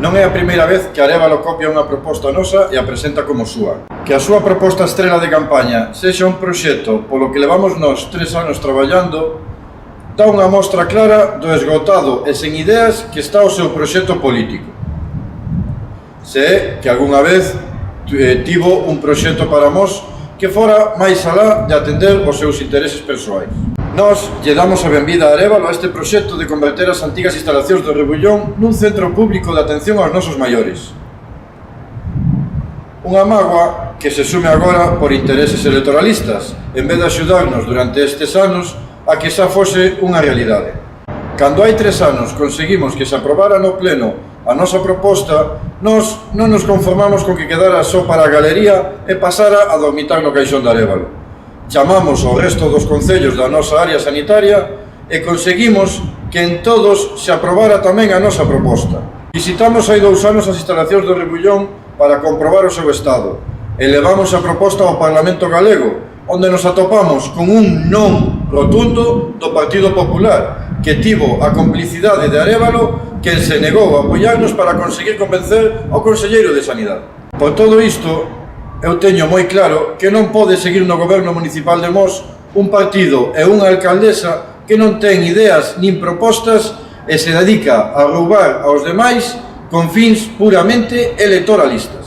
Non é a primeira vez que Arévalo copia unha proposta nosa e a presenta como súa. Que a súa proposta estrela de campaña sexa un proxecto polo que levamos nós 3 anos traballando dá unha mostra clara do esgotado e sen ideas que está o seu proxecto político. Se é que algunha vez tivo un proxecto para nós que fora máis alá de atender os seus intereses persoais. Nós lle damos a benvida a Arévalo a este proxecto de converter as antigas instalacións do Rebullón nun centro público de atención aos nosos maiores. Unha mágoa que se sume agora por intereses electoralistas, en vez de axudarnos durante estes anos a que xa fose unha realidade. Cando hai 3 anos conseguimos que se aprobara no pleno a nosa proposta, nós non nos conformamos con que quedara só para a galería e pasara a dormitar no caixón de Arévalo. Chamamos ao resto dos concellos da nosa área sanitaria e conseguimos que en todos se aprobara tamén a nosa proposta. Visitamos hai 2 anos as instalacións do Rebullón para comprobar o seu estado e levamos a proposta ao Parlamento Galego, onde nos atopamos con un non rotundo do Partido Popular, que tivo a complicidade de Arévalo, quen se negou a apoiarnos para conseguir convencer ao Conselleiro de Sanidade. Por todo isto, eu teño moi claro que non pode seguir no goberno municipal de Mos un partido e unha alcaldesa que non ten ideas nin propostas e se dedica a roubar aos demais con fins puramente electoralistas.